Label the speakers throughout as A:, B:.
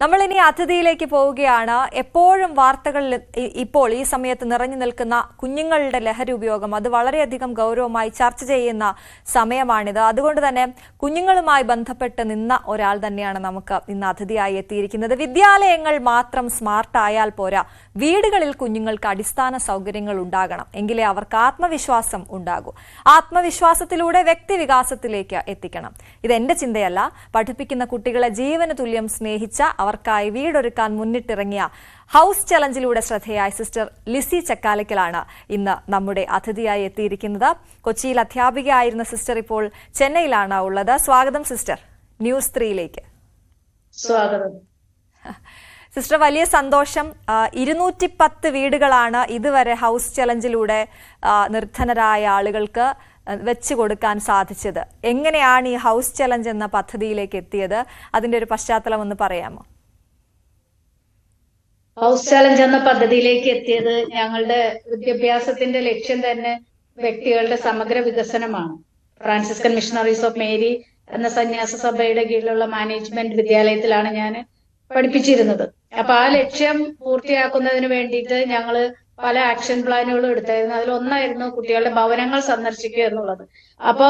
A: നമ്മൾ ഇനി അതിഥിയിലേക്ക് പോവുകയാണ്. എപ്പോഴും വാർത്തകളിൽ ഇപ്പോൾ ഈ സമയത്ത് നിറഞ്ഞു നിൽക്കുന്ന കുഞ്ഞുങ്ങളുടെ ലഹരി ഉപയോഗം അത് വളരെയധികം ഗൗരവമായി ചർച്ച ചെയ്യുന്ന സമയമാണിത്. അതുകൊണ്ട് തന്നെ കുഞ്ഞുങ്ങളുമായി ബന്ധപ്പെട്ട് നിന്ന ഒരാൾ തന്നെയാണ് നമുക്ക് ഇന്ന് അതിഥിയായി എത്തിയിരിക്കുന്നത്. വിദ്യാലയങ്ങൾ മാത്രം സ്മാർട്ട് ആയാൽ പോരാ, വീടുകളിൽ കുഞ്ഞുങ്ങൾക്ക് അടിസ്ഥാന സൗകര്യങ്ങൾ ഉണ്ടാകണം, എങ്കിലേ അവർക്ക് ആത്മവിശ്വാസം ഉണ്ടാകൂ. ആത്മവിശ്വാസത്തിലൂടെ വ്യക്തിവികാസത്തിലേക്ക് എത്തിക്കണം. ഇതെന്റെ ചിന്തയല്ല. പഠിപ്പിക്കുന്ന കുട്ടികളെ ജീവന് തുല്യം സ്നേഹിച്ച അവർക്കായി വീടൊരുക്കാൻ മുന്നിട്ടിറങ്ങിയ ഹൗസ് ചലഞ്ചിലൂടെ ശ്രദ്ധേയായ സിസ്റ്റർ ലിസി ചക്കാലക്കലാണ് ഇന്ന് നമ്മുടെ അതിഥിയായി എത്തിയിരിക്കുന്നത്. കൊച്ചിയിൽ അധ്യാപികയായിരുന്ന സിസ്റ്റർ ഇപ്പോൾ ചെന്നൈയിലാണ് ഉള്ളത്. സ്വാഗതം സിസ്റ്റർ ന്യൂസ് 3യിലേക്ക്.
B: സ്വാഗതം
A: സിസ്റ്റർ. വലിയ സന്തോഷം. 210 വീടുകളാണ് ഇതുവരെ ഹൗസ് ചലഞ്ചിലൂടെ നിർധനരായ ആളുകൾക്ക് വെച്ചു കൊടുക്കാൻ സാധിച്ചത്. എങ്ങനെയാണ് ഈ ഹൗസ് ചലഞ്ച് എന്ന പദ്ധതിയിലേക്ക് എത്തിയത്? അതിന്റെ ഒരു പശ്ചാത്തലം ഒന്ന് പറയാമോ?
B: ഹൗസ് ചലഞ്ച് എന്ന പദ്ധതിയിലേക്ക് എത്തിയത് ഞങ്ങളുടെ വിദ്യാഭ്യാസത്തിന്റെ ലക്ഷ്യം തന്നെ വ്യക്തികളുടെ സമഗ്ര വികസനമാണ്. ഫ്രാൻസിസ്കൻ മിഷണറീസ് ഓഫ് മേരി എന്ന സന്യാസ സഭയുടെ കീഴിലുള്ള മാനേജ്മെന്റ് വിദ്യാലയത്തിലാണ് ഞാൻ പഠിപ്പിച്ചിരുന്നത്. അപ്പൊ ആ ലക്ഷ്യം പൂർത്തിയാക്കുന്നതിന് വേണ്ടിയിട്ട് ഞങ്ങള് പല ആക്ഷൻ പ്ലാനുകളും എടുത്തായിരുന്നു. അതിലൊന്നായിരുന്നു കുട്ടികളുടെ ഭവനങ്ങൾ സന്ദർശിക്കുക എന്നുള്ളത്. അപ്പോ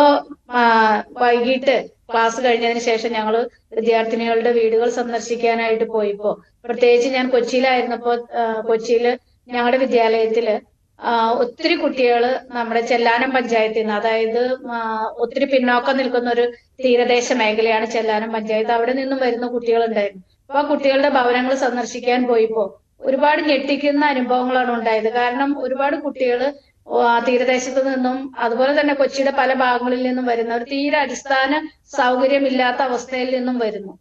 B: വൈകിട്ട് ക്ലാസ് കഴിഞ്ഞതിന് ശേഷം ഞങ്ങൾ വിദ്യാർത്ഥിനികളുടെ വീടുകൾ സന്ദർശിക്കാനായിട്ട് പോയിപ്പോ, പ്രത്യേകിച്ച് ഞാൻ കൊച്ചിയിലായിരുന്നപ്പോ, കൊച്ചിയില് ഞങ്ങളുടെ വിദ്യാലയത്തില് ഒത്തിരി കുട്ടികള് നമ്മുടെ ചെല്ലാനം പഞ്ചായത്തിൽ നിന്ന്, അതായത് ഒത്തിരി പിന്നോക്കം നിൽക്കുന്ന ഒരു തീരദേശ മേഖലയാണ് ചെല്ലാനം പഞ്ചായത്ത്, അവിടെ നിന്നും വരുന്ന കുട്ടികളുണ്ടായിരുന്നു. അപ്പൊ ആ കുട്ടികളുടെ ഭവനങ്ങൾ സന്ദർശിക്കാൻ പോയിപ്പോ ഒരുപാട് ഞെട്ടിക്കുന്ന അനുഭവങ്ങളാണ് ഉണ്ടായത്. കാരണം ഒരുപാട് കുട്ടികള് തീരദേശത്തു നിന്നും അതുപോലെ തന്നെ കൊച്ചിയുടെ പല ഭാഗങ്ങളിൽ നിന്നും വരുന്നവർ തീരെ അടിസ്ഥാന സൗകര്യമില്ലാത്ത അവസ്ഥയിൽ നിന്നും വരുന്നു.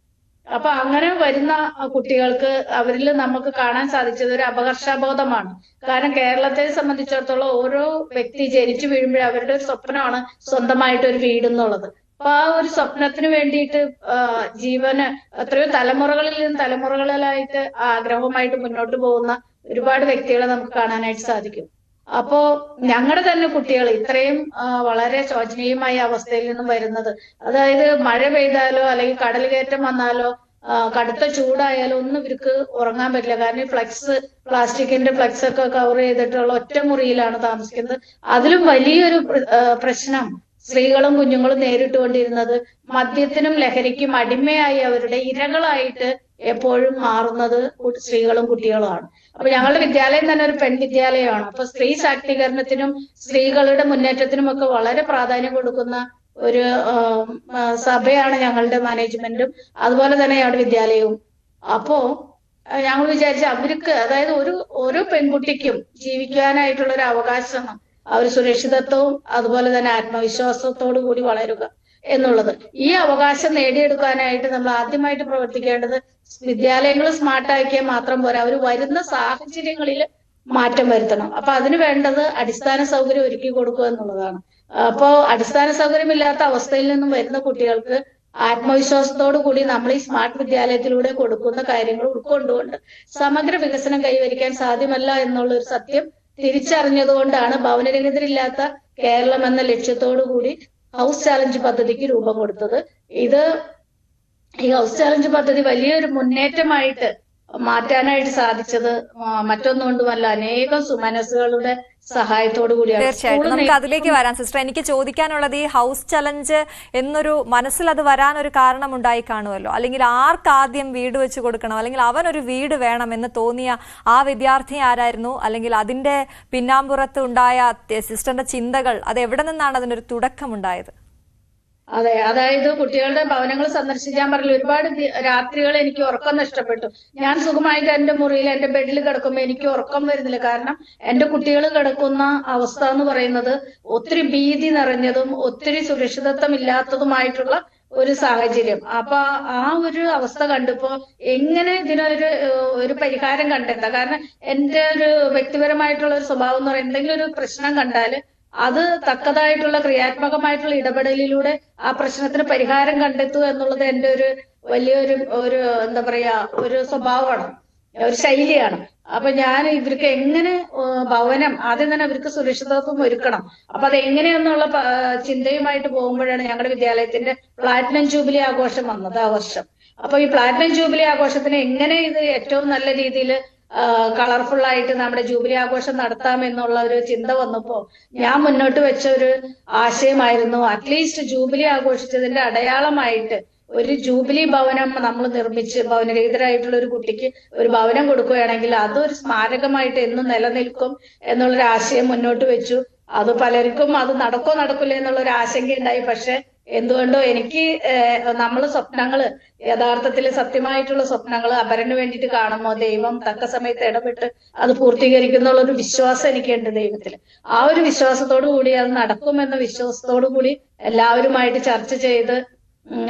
B: അപ്പൊ അങ്ങനെ വരുന്ന കുട്ടികൾക്ക് അവരിൽ നമുക്ക് കാണാൻ സാധിച്ചത് ഒരു അപകർഷബോധമാണ്. കാരണം കേരളത്തെ സംബന്ധിച്ചിടത്തോളം ഓരോ വ്യക്തി ജനിച്ചു വീഴുമ്പോഴും അവരുടെ ഒരു സ്വപ്നമാണ് സ്വന്തമായിട്ട് ഒരു വീട് എന്നുള്ളത്. അപ്പൊ ആ ഒരു സ്വപ്നത്തിന് വേണ്ടിയിട്ട് ജീവന് എത്രയോ തലമുറകളിൽ നിന്ന് തലമുറകളിലായിട്ട് ആഗ്രഹമായിട്ട് മുന്നോട്ട് പോകുന്ന ഒരുപാട് വ്യക്തികളെ നമുക്ക് കാണാനായിട്ട് സാധിക്കും. അപ്പോ ഞങ്ങളുടെ തന്നെ കുട്ടികൾ ഇത്രയും വളരെ ശോചനീയമായ അവസ്ഥയിൽ നിന്നും വരുന്നത്, അതായത് മഴ പെയ്താലോ അല്ലെങ്കിൽ കടൽ കയറ്റം വന്നാലോ കടുത്ത ചൂടായാലോ ഒന്നും ഇവർക്ക് ഉറങ്ങാൻ പറ്റില്ല. കാരണം പ്ലാസ്റ്റിക്കിന്റെ ഫ്ലെക്സ് ഒക്കെ കവർ ചെയ്തിട്ടുള്ള ഒറ്റ മുറിയിലാണ് താമസിക്കുന്നത്. അതിലും വലിയൊരു പ്രശ്നം സ്ത്രീകളും കുഞ്ഞുങ്ങളും നേരിട്ടുകൊണ്ടിരുന്നത് മദ്യത്തിനും ലഹരിക്കും അടിമയായി അവരുടെ ഇരകളായിട്ട് എപ്പോഴും മാറുന്നത് സ്ത്രീകളും കുട്ടികളുമാണ്. അപ്പൊ ഞങ്ങളുടെ വിദ്യാലയം തന്നെ ഒരു പെൺവിദ്യാലയമാണ്. അപ്പൊ സ്ത്രീ ശാക്തീകരണത്തിനും സ്ത്രീകളുടെ മുന്നേറ്റത്തിനും ഒക്കെ വളരെ പ്രാധാന്യം കൊടുക്കുന്ന ഒരു സഭയാണ് ഞങ്ങളുടെ മാനേജ്മെന്റും അതുപോലെ തന്നെ ഞങ്ങളുടെ വിദ്യാലയവും. അപ്പോ ഞങ്ങൾ വിചാരിച്ച അവർക്ക്, അതായത് ഓരോ പെൺകുട്ടിക്കും ജീവിക്കാനായിട്ടുള്ള ഒരു അവകാശം, അവർ സുരക്ഷിതത്വവും അതുപോലെ തന്നെ ആത്മവിശ്വാസത്തോടു കൂടി വളരുക എന്നുള്ളത്. ഈ അവകാശം നേടിയെടുക്കാനായിട്ട് നമ്മൾ ആദ്യമായിട്ട് പ്രവർത്തിക്കേണ്ടത് വിദ്യാലയങ്ങൾ സ്മാർട്ടാക്കിയാൽ മാത്രം പോരാ, അവർ വരുന്ന സാഹചര്യങ്ങളിൽ മാറ്റം വരുത്തണം. അപ്പൊ അതിന് വേണ്ടത് അടിസ്ഥാന സൗകര്യം ഒരുക്കി കൊടുക്കുക എന്നുള്ളതാണ്. അപ്പോ അടിസ്ഥാന സൗകര്യമില്ലാത്ത അവസ്ഥയിൽ നിന്നും വരുന്ന കുട്ടികൾക്ക് ആത്മവിശ്വാസത്തോടു കൂടി നമ്മൾ ഈ സ്മാർട്ട് വിദ്യാലയത്തിലൂടെ കൊടുക്കുന്ന കാര്യങ്ങൾ ഉൾക്കൊണ്ടുകൊണ്ട് സമഗ്ര വികസനം കൈവരിക്കാൻ സാധ്യമല്ല എന്നുള്ള ഒരു സത്യം തിരിച്ചറിഞ്ഞതുകൊണ്ടാണ് ഭവനരഹിതരില്ലാത്ത കേരളം എന്ന ലക്ഷ്യത്തോടു കൂടി ഹൗസ് ചാലഞ്ച് പദ്ധതിക്ക് രൂപം കൊടുത്തത്. ഈ ഹൗസ് ചാലഞ്ച് പദ്ധതി വലിയൊരു മുന്നേറ്റമായിട്ട് മാറ്റാനായിട്ട് സാധിച്ചത് മറ്റൊന്നുകൊണ്ടുമല്ല, അനേകം സുമനസ്സുകളുടെ സഹായത്തോടു കൂടിയാണ്.
A: തീർച്ചയായിട്ടും നമുക്ക് അതിലേക്ക് വരാം സിസ്റ്റർ. എനിക്ക് ചോദിക്കാനുള്ളത്, ഈ ഹൗസ് ചലഞ്ച് എന്നൊരു മനസ്സിൽ അത് വരാൻ ഒരു കാരണം ഉണ്ടായി കാണുമല്ലോ, അല്ലെങ്കിൽ ആർക്കാദ്യം വീട് വെച്ച് കൊടുക്കണം, അല്ലെങ്കിൽ അവനൊരു വീട് വേണം എന്ന് തോന്നിയ ആ വിദ്യാർത്ഥി ആരായിരുന്നു? അല്ലെങ്കിൽ അതിന്റെ പിന്നാമ്പുറത്ത് ഉണ്ടായ സിസ്റ്ററിന്റെ ചിന്തകൾ, അത് എവിടെ നിന്നാണ് അതിനൊരു തുടക്കമുണ്ടായത്?
B: അതെ, അതായത് കുട്ടികളുടെ ഭവനങ്ങൾ സന്ദർശിക്കാൻ പറഞ്ഞ ഒരുപാട് രാത്രികൾ എനിക്ക് ഉറക്കം നഷ്ടപ്പെട്ടു. ഞാൻ സുഖമായിട്ട് എന്റെ മുറിയിൽ എന്റെ ബെഡിൽ കിടക്കുമ്പോൾ എനിക്ക് ഉറക്കം വരുന്നില്ല. കാരണം എന്റെ കുട്ടികൾ കിടക്കുന്ന അവസ്ഥ എന്ന് പറയുന്നത് ഒത്തിരി ഭീതി നിറഞ്ഞതും ഒത്തിരി സുരക്ഷിതത്വം ഇല്ലാത്തതുമായിട്ടുള്ള ഒരു സാഹചര്യം. അപ്പൊ ആ ഒരു അവസ്ഥ കണ്ടപ്പോ എങ്ങനെ ഇതിനൊരു പരിഹാരം കണ്ടെത്താം. കാരണം എന്റെ ഒരു വ്യക്തിപരമായിട്ടുള്ള ഒരു സ്വഭാവം എന്ന് പറയുന്നത് എന്തെങ്കിലും ഒരു പ്രശ്നം കണ്ടാല് അത് തക്കതായിട്ടുള്ള ക്രിയാത്മകമായിട്ടുള്ള ഇടപെടലിലൂടെ ആ പ്രശ്നത്തിന് പരിഹാരം കണ്ടെത്തുക എന്നുള്ളത് എന്റെ ഒരു വലിയൊരു എന്താ പറയാ ഒരു സ്വഭാവമാണ്, ഒരു ശൈലിയാണ്. അപ്പൊ ഞാൻ ഇവർക്ക് എങ്ങനെ ഭവനം ആദ്യം തന്നെ അവർക്ക് സുരക്ഷിതത്വം ഒരുക്കണം, അപ്പൊ അത് എങ്ങനെയെന്നുള്ള ചിന്തയുമായിട്ട് പോകുമ്പോഴാണ് ഞങ്ങളുടെ വിദ്യാലയത്തിന്റെ പ്ലാറ്റിനം ജൂബിലി ആഘോഷം വന്നത് ആ വർഷം. അപ്പൊ ഈ പ്ലാറ്റിനം ജൂബിലി ആഘോഷത്തിന് എങ്ങനെ ഇത് ഏറ്റവും നല്ല രീതിയിൽ കളർഫുൾ ആയിട്ട് നമ്മുടെ ജൂബിലി ആഘോഷം നടത്താം എന്നുള്ള ഒരു ചിന്ത വന്നപ്പോ ഞാൻ മുന്നോട്ട് വെച്ച ഒരു ആശയമായിരുന്നു, അറ്റ്ലീസ്റ്റ് ജൂബിലി ആഘോഷിച്ചതിന്റെ അടയാളമായിട്ട് ഒരു ജൂബിലി ഭവനം നമ്മൾ നിർമ്മിച്ച് ഭവനരഹിതരായിട്ടുള്ള ഒരു കുട്ടിക്ക് ഒരു ഭവനം കൊടുക്കുകയാണെങ്കിൽ അതൊരു സ്മാരകമായിട്ട് എന്നും നിലനിൽക്കും എന്നുള്ളൊരു ആശയം മുന്നോട്ട് വെച്ചു. അത് പലർക്കും അത് നടക്കില്ല എന്നുള്ള ഒരു ആശങ്ക ഉണ്ടായി. പക്ഷെ എന്തുകൊണ്ടോ എനിക്ക് നമ്മള് സ്വപ്നങ്ങള് യഥാർത്ഥത്തിൽ സത്യമായിട്ടുള്ള സ്വപ്നങ്ങൾ അപരന് വേണ്ടിയിട്ട് കാണുമ്പോൾ ദൈവം തക്ക സമയത്ത് ഇടപെട്ട് അത് പൂർത്തീകരിക്കുന്നുള്ള ഒരു വിശ്വാസം എനിക്കുണ്ട് ദൈവത്തിൽ. ആ ഒരു വിശ്വാസത്തോടു കൂടി അത് നടക്കുമെന്ന വിശ്വാസത്തോടു കൂടി എല്ലാവരുമായിട്ട് ചർച്ച ചെയ്ത്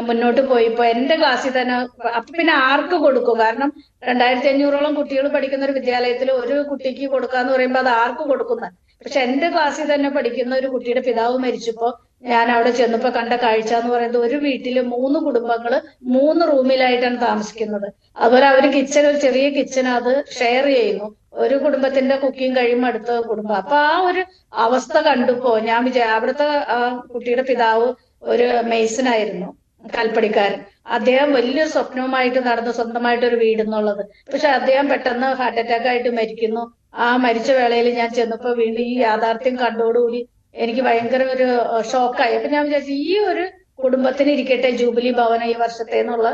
B: മുന്നോട്ട് പോയി. ഇപ്പൊ എന്റെ ക്ലാസ്സിൽ തന്നെ അപ്പൊ പിന്നെ ആർക്ക് കൊടുക്കും? കാരണം 2500ഓളം കുട്ടികൾ പഠിക്കുന്ന ഒരു വിദ്യാലയത്തിൽ ഒരു കുട്ടിക്ക് കൊടുക്കാന്ന് പറയുമ്പോൾ അത് ആർക്ക് കൊടുക്കുന്ന? പക്ഷെ എന്റെ ക്ലാസ്സിൽ തന്നെ പഠിക്കുന്ന ഒരു കുട്ടിയുടെ പിതാവ് മരിച്ചപ്പോ ഞാൻ അവിടെ ചെന്നപ്പോ കണ്ട കാഴ്ച എന്ന് പറയുന്നത്, ഒരു വീട്ടില് 3 കുടുംബങ്ങള് 3 റൂമിലായിട്ടാണ് താമസിക്കുന്നത്. അതുപോലെ അവര് കിച്ചൺ, ഒരു ചെറിയ കിച്ചൺ അത് ഷെയർ ചെയ്യുന്നു. ഒരു കുടുംബത്തിന്റെ കുക്കിംഗ് കഴിയുമ്പോൾ അടുത്ത കുടുംബം. അപ്പൊ ആ ഒരു അവസ്ഥ കണ്ടപ്പോ ഞാൻ അവിടുത്തെ കുട്ടിയുടെ പിതാവ് ഒരു മെയ്സനായിരുന്നു, കൽപ്പടിക്കാരൻ. അദ്ദേഹം വലിയൊരു സ്വപ്നവുമായിട്ട് നടന്നു സ്വന്തമായിട്ട് ഒരു വീട് എന്നുള്ളത്. പക്ഷെ അദ്ദേഹം പെട്ടെന്ന് ഹാർട്ട് അറ്റാക്ക് ആയിട്ട് മരിക്കുന്നു. ആ മരിച്ച വേളയിൽ ഞാൻ ചെന്നപ്പോ വീണ്ടും ഈ യാഥാർത്ഥ്യം കണ്ടോടുകൂടി എനിക്ക് ഭയങ്കര ഒരു ഷോക്കായി. അപ്പൊ ഞാൻ വിചാരിച്ചു ഈ ഒരു കുടുംബത്തിന് ഇരിക്കട്ടെ ജൂബിലി ഭവനം ഈ വർഷത്തെ എന്നുള്ള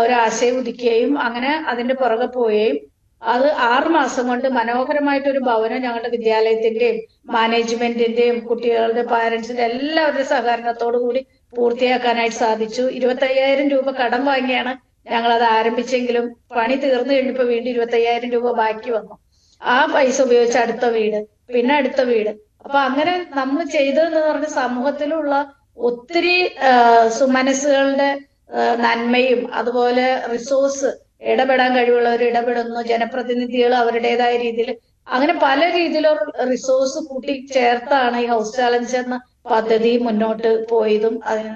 B: ഒരു ആശയം ഉദിക്കുകയും അങ്ങനെ അതിന്റെ പുറകെ പോവുകയും അത് 6 മാസം കൊണ്ട് മനോഹരമായിട്ടൊരു ഭവനം ഞങ്ങളുടെ വിദ്യാലയത്തിന്റെയും മാനേജ്മെന്റിന്റെയും കുട്ടികളുടെ പാരന്റ്സിന്റെ എല്ലാവരുടെ സഹകരണത്തോടു കൂടി പൂർത്തിയാക്കാനായിട്ട് സാധിച്ചു. 25,000 രൂപ കടം വാങ്ങിയാണ് ഞങ്ങൾ അത് ആരംഭിച്ചെങ്കിലും പണി തീർന്നു കഴിഞ്ഞപ്പോ വീണ്ടും 25,000 രൂപ ബാക്കി വന്നു. ആ പൈസ ഉപയോഗിച്ച് അടുത്ത വീട്, പിന്നെ അടുത്ത വീട്. അപ്പൊ അങ്ങനെ നമ്മൾ ചെയ്തതെന്ന് പറഞ്ഞ സമൂഹത്തിലുള്ള ഒത്തിരി സുമനസ്സുകളുടെ നന്മയും അതുപോലെ റിസോഴ്സ് ഇടപെടാൻ കഴിവുള്ളവർ ഇടപെടുന്നു, ജനപ്രതിനിധികൾ അവരുടേതായ രീതിയിൽ അങ്ങനെ പല രീതിയിലുള്ള റിസോഴ്സ് കൂട്ടി ചേർത്താണ് ഈ ഹൗസ് ചാലഞ്ച് എന്ന പദ്ധതി മുന്നോട്ട് പോയതും അതിന്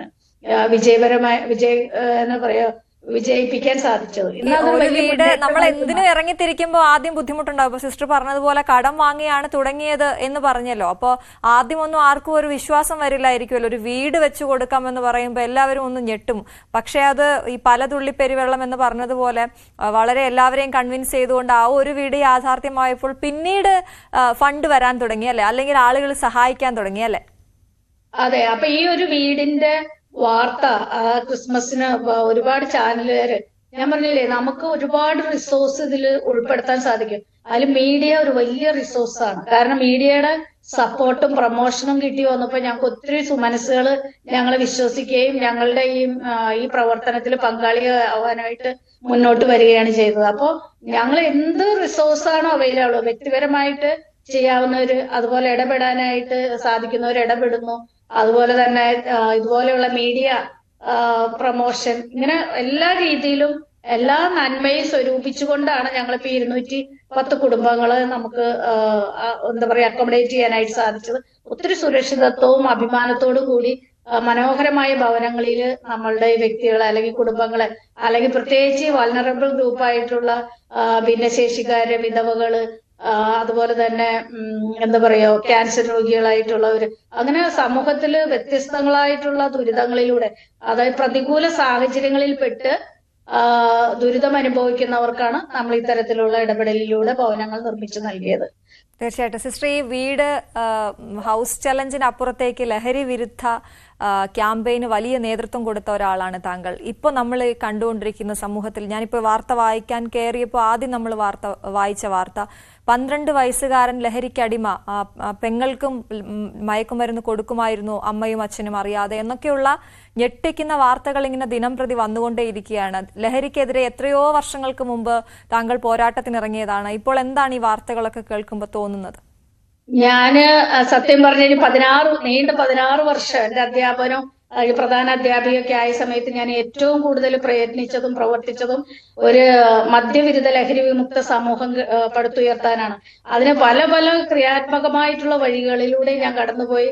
B: എന്താ പറയാ വിജയിപ്പിക്കാൻ സാധിച്ചത്.
A: ഒരു വീട് നമ്മൾ എന്തിനും ഇറങ്ങിത്തിരിക്കുമ്പോൾ ആദ്യം ബുദ്ധിമുട്ടുണ്ടാവും. ഇപ്പൊ സിസ്റ്റർ പറഞ്ഞതുപോലെ കടം വാങ്ങിയാണ് തുടങ്ങിയത് എന്ന് പറഞ്ഞല്ലോ. അപ്പോൾ ആദ്യമൊന്നും ആർക്കും ഒരു വിശ്വാസം വരില്ലായിരിക്കുമല്ലോ. ഒരു വീട് വെച്ചു കൊടുക്കാമെന്ന് പറയുമ്പോൾ എല്ലാവരും ഒന്ന് ഞെട്ടും. പക്ഷെ അത് ഈ പലതുള്ളി പെരുവെള്ളം എന്ന് പറഞ്ഞതുപോലെ വളരെ എല്ലാവരെയും കൺവിൻസ് ചെയ്തുകൊണ്ട് ആ ഒരു വീട് യാഥാർത്ഥ്യമായപ്പോൾ പിന്നീട് ഫണ്ട് വരാൻ തുടങ്ങി അല്ലെ, അല്ലെങ്കിൽ ആളുകൾ സഹായിക്കാൻ തുടങ്ങി അല്ലെ?
B: അതെ. അപ്പൊ ഈ ഒരു വീടിന്റെ വാർത്ത ക്രിസ്മസിന് ഒരുപാട് ചാനലുകാര്, ഞാൻ പറഞ്ഞില്ലേ നമുക്ക് ഒരുപാട് റിസോഴ്സ് ഇതിൽ ഉൾപ്പെടുത്താൻ സാധിക്കും. അതിൽ മീഡിയ ഒരു വലിയ റിസോഴ്സാണ്. കാരണം മീഡിയയുടെ സപ്പോർട്ടും പ്രൊമോഷനും കിട്ടി വന്നപ്പോ ഞങ്ങൾക്ക് ഒത്തിരി സുമനസ്സുകൾ ഞങ്ങളെ വിശ്വസിക്കുകയും ഞങ്ങളുടെ ഈ പ്രവർത്തനത്തിൽ പങ്കാളിയാവാനായിട്ട് മുന്നോട്ട് വരികയാണ് ചെയ്തത്. അപ്പോ ഞങ്ങൾ എന്ത് റിസോഴ്സാണോ അവൈലബിൾ, വ്യക്തിപരമായിട്ട് ചെയ്യാവുന്നവര് അതുപോലെ ഇടപെടാനായിട്ട് സാധിക്കുന്നവർ ഇടപെടുന്നു. അതുപോലെ തന്നെ ഇതുപോലെയുള്ള മീഡിയ പ്രൊമോഷൻ, ഇങ്ങനെ എല്ലാ രീതിയിലും എല്ലാ നന്മയും സ്വരൂപിച്ചുകൊണ്ടാണ് ഞങ്ങളിപ്പോ 210 കുടുംബങ്ങള് നമുക്ക് എന്താ പറയാ അക്കോമഡേറ്റ് ചെയ്യാനായിട്ട് സാധിച്ചത്. ഒത്തിരി സുരക്ഷിതത്വവും അഭിമാനത്തോടും കൂടി മനോഹരമായ ഭവനങ്ങളിൽ നമ്മളുടെ വ്യക്തികളെ അല്ലെങ്കിൽ കുടുംബങ്ങളെ അല്ലെങ്കിൽ പ്രത്യേകിച്ച് വൾനറബിൾ ഗ്രൂപ്പായിട്ടുള്ള ഭിന്നശേഷിക്കാര്, വിധവകള്, അതുപോലെ തന്നെ എന്താ പറയാ ക്യാൻസർ രോഗികളായിട്ടുള്ളവര്, അങ്ങനെ സമൂഹത്തില് വ്യത്യസ്തങ്ങളായിട്ടുള്ള ദുരിതങ്ങളിലൂടെ അതായത് പ്രതികൂല സാഹചര്യങ്ങളിൽ പെട്ട് ദുരിതം അനുഭവിക്കുന്നവർക്കാണ് നമ്മൾ ഇത്തരത്തിലുള്ള ഇടപെടലിലൂടെ ഭവനങ്ങൾ നിർമ്മിച്ചു നൽകിയത്.
A: തീർച്ചയായിട്ടും സിസ്റ്റർ, ഈ വീട് ഹൗസ് ചലഞ്ചിന് അപ്പുറത്തേക്ക് ലഹരി വിരുദ്ധ ക്യാമ്പയിന് വലിയ നേതൃത്വം കൊടുത്ത ഒരാളാണ് താങ്കൾ. ഇപ്പോൾ നമ്മൾ കണ്ടുകൊണ്ടിരിക്കുന്ന സമൂഹത്തിൽ, ഞാനിപ്പോൾ വാർത്ത വായിക്കാൻ കയറിയപ്പോൾ ആദ്യം നമ്മൾ വായിച്ച വാർത്ത 12 വയസ്സുകാരൻ ലഹരിക്കടിമ, പെങ്ങൾക്കും മയക്കുമരുന്ന് കൊടുക്കുമായിരുന്നു അമ്മയും അച്ഛനും അറിയാതെ എന്നൊക്കെയുള്ള ഞെട്ടിക്കുന്ന വാർത്തകൾ ഇങ്ങനെ ദിനം പ്രതി വന്നുകൊണ്ടേയിരിക്കുകയാണ്. ലഹരിക്കെതിരെ എത്രയോ വർഷങ്ങൾക്ക് മുമ്പ് താങ്കൾ പോരാട്ടത്തിനിറങ്ങിയതാണ്. ഇപ്പോൾ എന്താണ് ഈ വാർത്തകളൊക്കെ കേൾക്കുമ്പോൾ തോന്നുന്നത്?
B: ഞാന് സത്യം പറഞ്ഞ 16 വർഷം എന്റെ അധ്യാപനം പ്രധാന അധ്യാപികയൊക്കെ ആയ സമയത്ത് ഞാൻ ഏറ്റവും കൂടുതൽ പ്രയത്നിച്ചതും പ്രവർത്തിച്ചതും ഒരു മദ്യവിരുദ്ധ ലഹരി വിമുക്ത സമൂഹം പടുത്തുയർത്താനാണ്. അതിന് പല ക്രിയാത്മകമായിട്ടുള്ള വഴികളിലൂടെ ഞാൻ കടന്നുപോയി.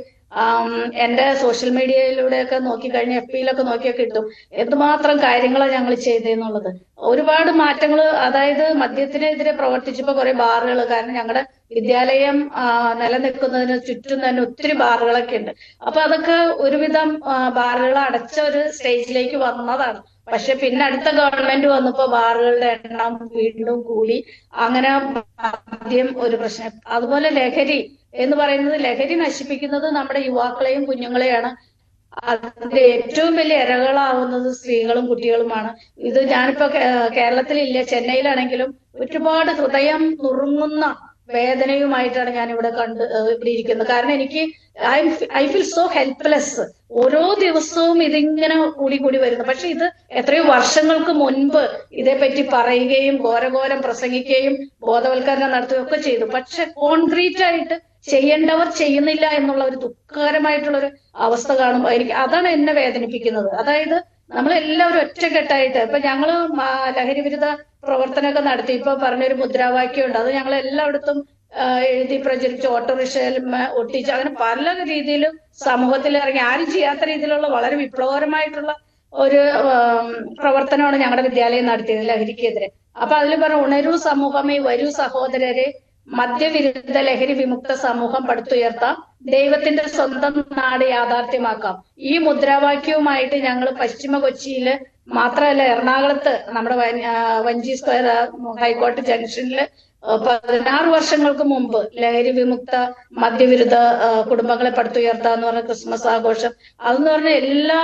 B: എന്റെ സോഷ്യൽ മീഡിയയിലൂടെയൊക്കെ നോക്കിക്കഴിഞ്ഞാൽ FB-യിലൊക്കെ നോക്കിയാൽ കിട്ടും എന്തുമാത്രം കാര്യങ്ങളാണ് ഞങ്ങൾ ചെയ്തതെന്നുള്ളത്. ഒരുപാട് മാറ്റങ്ങൾ, അതായത് മദ്യത്തിനെതിരെ പ്രവർത്തിച്ചപ്പോ കുറെ ബാറുകൾ, കാരണം ഞങ്ങളുടെ വിദ്യാലയം നിലനിൽക്കുന്നതിന് ചുറ്റും തന്നെ ഒത്തിരി ബാറുകളൊക്കെ ഉണ്ട്. അപ്പൊ അതൊക്കെ ഒരുവിധം ബാറുകൾ അടച്ച ഒരു സ്റ്റേജിലേക്ക് വന്നതാണ്. പക്ഷെ പിന്നെ അടുത്ത ഗവൺമെന്റ് വന്നപ്പോ ബാറുകളുടെ എണ്ണം വീണ്ടും കൂടി. അങ്ങനെ ആദ്യം ഒരു പ്രശ്നം. അതുപോലെ ലഹരി എന്ന് പറയുന്നത്, ലഹരി നശിപ്പിക്കുന്നത് നമ്മുടെ യുവാക്കളെയും കുഞ്ഞുങ്ങളെയാണ്. അതിന്റെ ഏറ്റവും വലിയ ഇരകളാവുന്നത് സ്ത്രീകളും കുട്ടികളുമാണ്. ഇത് ഞാനിപ്പോ കേരളത്തിലില്ല, ചെന്നൈയിലാണെങ്കിലും ഒരുപാട് ഹൃദയം നുറുങ്ങുന്ന വേദനയുമായിട്ടാണ് ഞാൻ ഇവിടെ ഇവിടെ ഇരിക്കുന്നത്. കാരണം എനിക്ക് ഐ ഫീൽ സോ ഹെൽപ്ലെസ്. ഓരോ ദിവസവും ഇതിങ്ങനെ കൂടി വരുന്നു. പക്ഷെ ഇത് എത്രയോ വർഷങ്ങൾക്ക് മുൻപ് ഇതേപ്പറ്റി പറയുകയും ഘോരഘോരം പ്രസംഗിക്കുകയും ബോധവൽക്കരണം നടത്തുകയൊക്കെ ചെയ്തു. പക്ഷെ കോൺക്രീറ്റ് ആയിട്ട് ചെയ്യേണ്ടവർ ചെയ്യുന്നില്ല എന്നുള്ള ഒരു ദുഃഖകരമായിട്ടുള്ള ഒരു അവസ്ഥ കാണുമ്പോൾ അതാണ് എന്നെ വേദനിപ്പിക്കുന്നത്. അതായത് നമ്മളെല്ലാവരും ഒറ്റക്കെട്ടായിട്ട്, ഇപ്പൊ ഞങ്ങള് ലഹരി വിരുദ്ധ പ്രവർത്തനമൊക്കെ നടത്തി. ഇപ്പൊ പറഞ്ഞൊരു മുദ്രാവാക്യം ഉണ്ട്, അത് ഞങ്ങൾ എല്ലായിടത്തും എഴുതി പ്രചരിച്ച് ഓട്ടോറിക്ഷയിൽ ഒട്ടിച്ച് അങ്ങനെ പല രീതിയിലും സമൂഹത്തിൽ ഇറങ്ങി. ആരും ചെയ്യാത്ത രീതിയിലുള്ള വളരെ വിപ്ലവകരമായിട്ടുള്ള ഒരു പ്രവർത്തനമാണ് ഞങ്ങളുടെ വിദ്യാലയം നടത്തിയത് ലഹരിക്കെതിരെ. അപ്പൊ അതിൽ പറഞ്ഞ, ഉണരൂ സമൂഹമേ, വരൂ സഹോദരരെ, മദ്യവിരുദ്ധ ലഹരി വിമുക്ത സമൂഹം പടുത്തുയർത്താം, ദൈവത്തിന്റെ സ്വന്തം നാട് യാഥാർത്ഥ്യമാക്കാം. ഈ മുദ്രാവാക്യവുമായിട്ട് ഞങ്ങൾ പശ്ചിമ കൊച്ചിയില് മാത്രമല്ല, എറണാകുളത്ത് നമ്മുടെ വഞ്ചി സ്ക്വയർ ഹൈക്കോടതി ജംഗ്ഷനിൽ 16 വർഷങ്ങൾക്ക് മുമ്പ് ലഹരി വിമുക്ത മദ്യവിരുദ്ധ കുടുംബങ്ങളെ പടുത്തുയർത്താന്ന് പറഞ്ഞ ക്രിസ്മസ് ആഘോഷം, അതെന്ന് പറഞ്ഞ എല്ലാ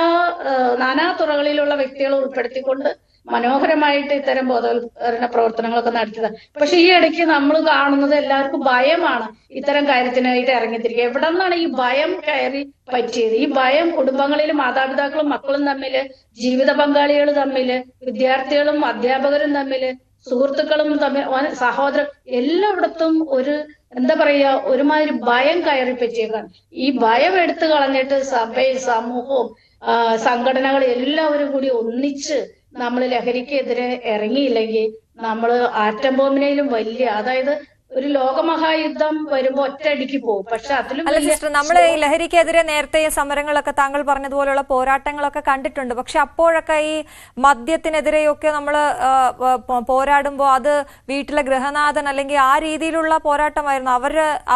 B: നാനാ തുറകളിലുള്ള വ്യക്തികളെ ഉൾപ്പെടുത്തിക്കൊണ്ട് മനോഹരമായിട്ട് ഇത്തരം ബോധവൽക്കരണ പ്രവർത്തനങ്ങളൊക്കെ നടത്തിയത്. പക്ഷെ ഈ ഇടയ്ക്ക് നമ്മൾ കാണുന്നത് എല്ലാവർക്കും ഭയമാണ് ഇത്തരം കാര്യത്തിനായിട്ട് ഇറങ്ങിത്തിരിക്കുക. എവിടെ നിന്നാണ് ഈ ഭയം കയറി പറ്റിയത്? ഈ ഭയം കുടുംബങ്ങളിലും മാതാപിതാക്കളും മക്കളും തമ്മില്, ജീവിത പങ്കാളികൾ തമ്മില്, വിദ്യാർത്ഥികളും അധ്യാപകരും തമ്മില്, സുഹൃത്തുക്കളും തമ്മിൽ, സഹോദരൻ, എല്ലായിടത്തും ഒരു എന്താ പറയാ, ഒരുമാതിരി ഭയം കയറി പറ്റിയേക്കാണ്. ഈ ഭയം എടുത്തു കളഞ്ഞിട്ട് സഭയും സമൂഹവും സംഘടനകൾ എല്ലാവരും കൂടി ഒന്നിച്ച് നമ്മൾ ലഹരിക്കെതിരെ ഇറങ്ങിയില്ലെങ്കിൽ നമ്മൾ ആറ്റം ബോംബിനേലും വലിയ, അതായത് ഒരു ലോകമഹായുദ്ധം വരുമ്പോ ഒറ്റയടിക്ക് പോകും. പക്ഷെ അതിലും
A: അല്ല സിസ്റ്റർ, നമ്മൾ ഈ ലഹരിക്കെതിരെ നേരത്തെ സമരങ്ങളൊക്കെ താങ്കൾ പറഞ്ഞതുപോലെയുള്ള പോരാട്ടങ്ങളൊക്കെ കണ്ടിട്ടുണ്ട്. പക്ഷെ അപ്പോഴൊക്കെ ഈ മദ്യത്തിനെതിരെയൊക്കെ നമ്മൾ പോരാടുമ്പോൾ അത് വീട്ടിലെ ഗൃഹനാഥൻ അല്ലെങ്കിൽ ആ രീതിയിലുള്ള പോരാട്ടമായിരുന്നു.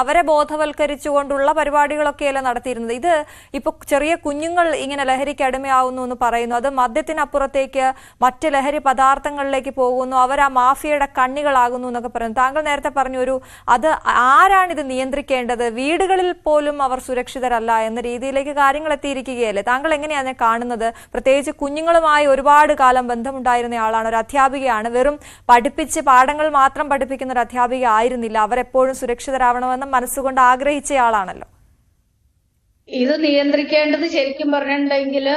A: അവരെ ബോധവൽക്കരിച്ചുകൊണ്ടുള്ള പരിപാടികളൊക്കെയല്ല നടത്തിയിരുന്നത്. ഇത് ഇപ്പൊ ചെറിയ കുഞ്ഞുങ്ങൾ ഇങ്ങനെ ലഹരിക്ക് അടിമയാവുന്നു എന്ന് പറയുന്നു. അത് മദ്യത്തിനപ്പുറത്തേക്ക് മറ്റ് ലഹരി പദാർത്ഥങ്ങളിലേക്ക് പോകുന്നു, അവർ ആ മാഫിയയുടെ കണ്ണികളാകുന്നു എന്നൊക്കെ പറയുന്നു. താങ്കൾ നേരത്തെ പറഞ്ഞു അത് ആരാണിത് നിയന്ത്രിക്കേണ്ടത്? വീടുകളിൽ പോലും അവർ സുരക്ഷിതരല്ല എന്ന രീതിയിലേക്ക് കാര്യങ്ങൾ എത്തിയിരിക്കുകയല്ലേ? താങ്കൾ എങ്ങനെയാണ് കാണുന്നത്? പ്രത്യേകിച്ച് കുഞ്ഞുങ്ങളുമായി ഒരുപാട് കാലം ബന്ധമുണ്ടായിരുന്ന ആളാണ്, ഒരു അധ്യാപികയാണ്. വെറും പഠിപ്പിച്ച് പാഠങ്ങൾ മാത്രം പഠിപ്പിക്കുന്ന ഒരു അധ്യാപിക ആയിരുന്നില്ല. അവരെപ്പോഴും സുരക്ഷിതരാവണമെന്ന് മനസ്സുകൊണ്ട് ആഗ്രഹിച്ചയാളാണല്ലോ.
B: ഇത് നിയന്ത്രിക്കേണ്ടത് ശരിക്കും പറഞ്ഞിട്ടുണ്ടെങ്കിൽ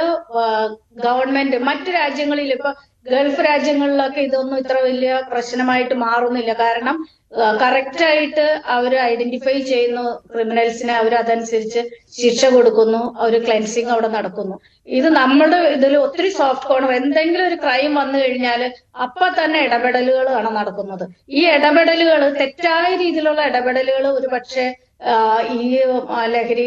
B: ഗവൺമെന്റ്, മറ്റു രാജ്യങ്ങളിൽ, ഇപ്പൊ ഗൾഫ് രാജ്യങ്ങളിലൊക്കെ ഇതൊന്നും ഇത്ര വലിയ പ്രശ്നമായിട്ട് മാറുന്നില്ല. കാരണം കറക്റ്റായിട്ട് അവർ ഐഡന്റിഫൈ ചെയ്യുന്നു ക്രിമിനൽസിനെ, അവർ അതനുസരിച്ച് ശിക്ഷ കൊടുക്കുന്നു, അവർ ക്ലെൻസിങ് അവിടെ നടക്കുന്നു. ഇത് നമ്മുടെ ഇതിൽ ഒത്തിരി സോഫ്റ്റ് കോർണർ, എന്തെങ്കിലും ഒരു ക്രൈം വന്നു കഴിഞ്ഞാൽ അപ്പൊ തന്നെ ഇടപെടലുകളാണ് നടക്കുന്നത്. ഈ ഇടപെടലുകൾ, തെറ്റായ രീതിയിലുള്ള ഇടപെടലുകൾ ഒരു പക്ഷേ ഈ ലഹരി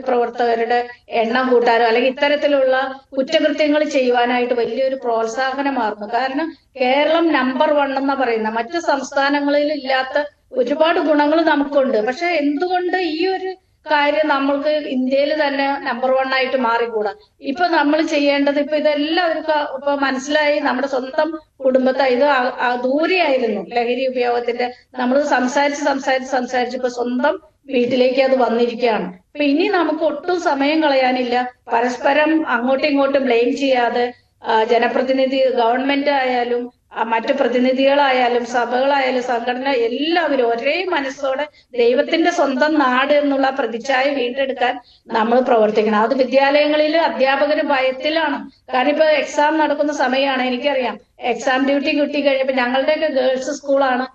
B: പ്രവർത്തകരുടെ എണ്ണം കൂട്ടാനോ അല്ലെങ്കിൽ ഇത്തരത്തിലുള്ള കുറ്റകൃത്യങ്ങൾ ചെയ്യുവാനായിട്ട് വലിയൊരു പ്രോത്സാഹനമായിരുന്നു. കാരണം കേരളം നമ്പർ 1 എന്നാ പറയുന്ന, മറ്റു സംസ്ഥാനങ്ങളിൽ ഇല്ലാത്ത ഒരുപാട് ഗുണങ്ങൾ നമുക്കുണ്ട്. പക്ഷെ എന്തുകൊണ്ട് ഈ ഒരു കാര്യം നമ്മൾക്ക് ഇന്ത്യയിൽ തന്നെ നമ്പർ 1 ആയിട്ട് മാറിക്കൂടാ? ഇപ്പൊ നമ്മൾ ചെയ്യേണ്ടത്, ഇപ്പൊ ഇതെല്ലാവർക്കും ഇപ്പൊ മനസ്സിലായി, നമ്മുടെ സ്വന്തം കുടുംബത്തെ, ഇത് ദൂരെയായിരുന്നു ലഹരി ഉപയോഗത്തിന്റെ, നമ്മൾ സംസാരിച്ച് ഇപ്പൊ സ്വന്തം വീട്ടിലേക്ക് അത് വന്നിരിക്കുകയാണ്. അപ്പൊ ഇനി നമുക്ക് ഒട്ടും സമയം കളയാനില്ല. പരസ്പരം അങ്ങോട്ടും ഇങ്ങോട്ടും ബ്ലെയിം ചെയ്യാതെ ജനപ്രതിനിധി, ഗവൺമെന്റ് ആയാലും മറ്റു പ്രതിനിധികളായാലും സഭകളായാലും സംഘടന, എല്ലാവരും ഒരേ മനസ്സോടെ ദൈവത്തിന്റെ സ്വന്തം നാട് എന്നുള്ള പ്രതിച്ഛായ വീണ്ടെടുക്കാൻ നമ്മൾ പ്രവർത്തിക്കണം. അത് വിദ്യാലയങ്ങളിൽ അധ്യാപകർ ഭയത്തിലാണ്. കാരണം ഇപ്പൊ എക്സാം നടക്കുന്ന സമയമാണ്, എനിക്കറിയാം. എക്സാം ഡ്യൂട്ടി കിട്ടി കഴിഞ്ഞപ്പോ, ഞങ്ങളുടെയൊക്കെ ഗേൾസ് സ്കൂളാണ്,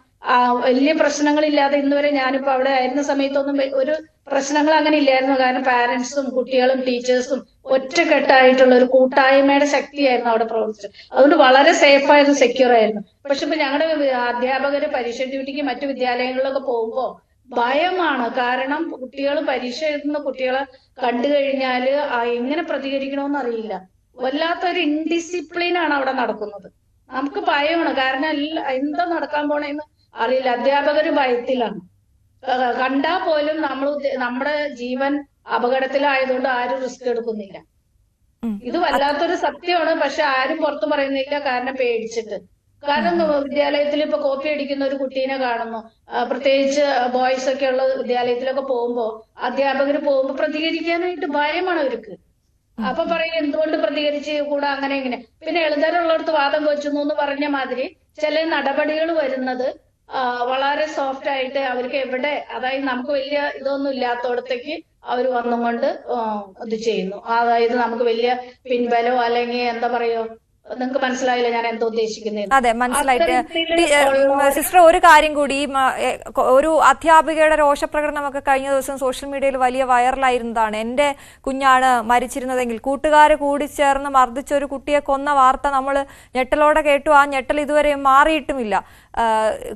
B: വലിയ പ്രശ്നങ്ങളില്ലാതെ ഇന്നുവരെ, ഞാനിപ്പോ അവിടെ ആയിരുന്ന സമയത്തൊന്നും ഒരു പ്രശ്നങ്ങൾ അങ്ങനെ ഇല്ലായിരുന്നു. കാരണം പാരന്റ്സും കുട്ടികളും ടീച്ചേഴ്സും ഒറ്റക്കെട്ടായിട്ടുള്ള ഒരു കൂട്ടായ്മയുടെ ശക്തിയായിരുന്നു അവിടെ പ്രവർത്തിച്ചത്. അതുകൊണ്ട് വളരെ സേഫ് ആയിരുന്നു, സെക്യൂർ ആയിരുന്നു. പക്ഷെ ഇപ്പൊ ഞങ്ങളുടെ അധ്യാപകര് പരീക്ഷ ഡ്യൂട്ടിക്ക് മറ്റു വിദ്യാലയങ്ങളിലൊക്കെ പോകുമ്പോ ഭയമാണ്. കാരണം കുട്ടികൾ പരീക്ഷ എഴുതുന്ന കുട്ടികളെ കണ്ടു കഴിഞ്ഞാല് എങ്ങനെ പ്രതികരിക്കണമെന്ന് അറിയില്ല. വല്ലാത്തൊരു ഇൻഡിസിപ്ലിൻ ആണ് അവിടെ നടക്കുന്നത്. നമുക്ക് ഭയമാണ്. കാരണം എന്താ നടക്കാൻ പോണേന്ന് അറിയില്ല. അധ്യാപകര് ഭയത്തിലാണ്. കണ്ടാ പോലും നമ്മുടെ ജീവൻ അപകടത്തിലായതുകൊണ്ട് ആരും റിസ്ക് എടുക്കുന്നില്ല. ഇത് വല്ലാത്തൊരു സത്യമാണ്. പക്ഷെ ആരും പുറത്തു പറയുന്നില്ല. കാരണം പേടിച്ചിട്ട്. കാരണം വിദ്യാലയത്തിൽ ഇപ്പൊ കോപ്പി അടിക്കുന്ന ഒരു കുട്ടീനെ കാണുന്നു. പ്രത്യേകിച്ച് ബോയ്സ് ഒക്കെ ഉള്ള വിദ്യാലയത്തിലൊക്കെ പോകുമ്പോ അധ്യാപകര് പോകുമ്പോ പ്രതികരിക്കാനായിട്ട് ഭയമാണ് അവർക്ക്. അപ്പൊ പറയും എന്തുകൊണ്ട് പ്രതികരിച്ച് കൂടാ, അങ്ങനെ ഇങ്ങനെ. പിന്നെ എളുതരുള്ളിടത്ത് വാദം വെച്ചു എന്ന് പറഞ്ഞ മാതിരി ചില നടപടികൾ വരുന്നത് വളരെ സോഫ്റ്റ് ആയിട്ട് അവർക്ക് എവിടെ, അതായത് നമുക്ക് വലിയ ഇതൊന്നും ഇല്ലാത്തടത്തേക്ക് അവർ വന്നുകൊണ്ട് ഇത് ചെയ്യുന്നു. അതായത് നമുക്ക് വലിയ പിൻബലോ അല്ലെങ്കിൽ എന്താ പറയോ, നിങ്ങൾക്ക് മനസ്സിലായില്ല ഞാൻ എന്താ ഉദ്ദേശിക്കുന്നത്?
A: അതെ, മനസ്സിലായിട്ട്. സിസ്റ്റർ, ഒരു കാര്യം കൂടി, ഒരു അധ്യാപികയുടെ രോഷപ്രകടനമൊക്കെ കഴിഞ്ഞ ദിവസം സോഷ്യൽ മീഡിയയിൽ വലിയ വൈറലായിരുന്നതാണ്. എന്റെ കുഞ്ഞാണ് മരിച്ചിരുന്നതെങ്കിൽ കൂട്ടുകാരെ കൂടി ചേർന്ന് മർദ്ദിച്ച ഒരു കുട്ടിയെ കൊന്ന വാർത്ത നമ്മൾ ഞെട്ടലോടെ കേട്ടു. ആ ഞെട്ടൽ ഇതുവരെ മാറിയിട്ടുമില്ല.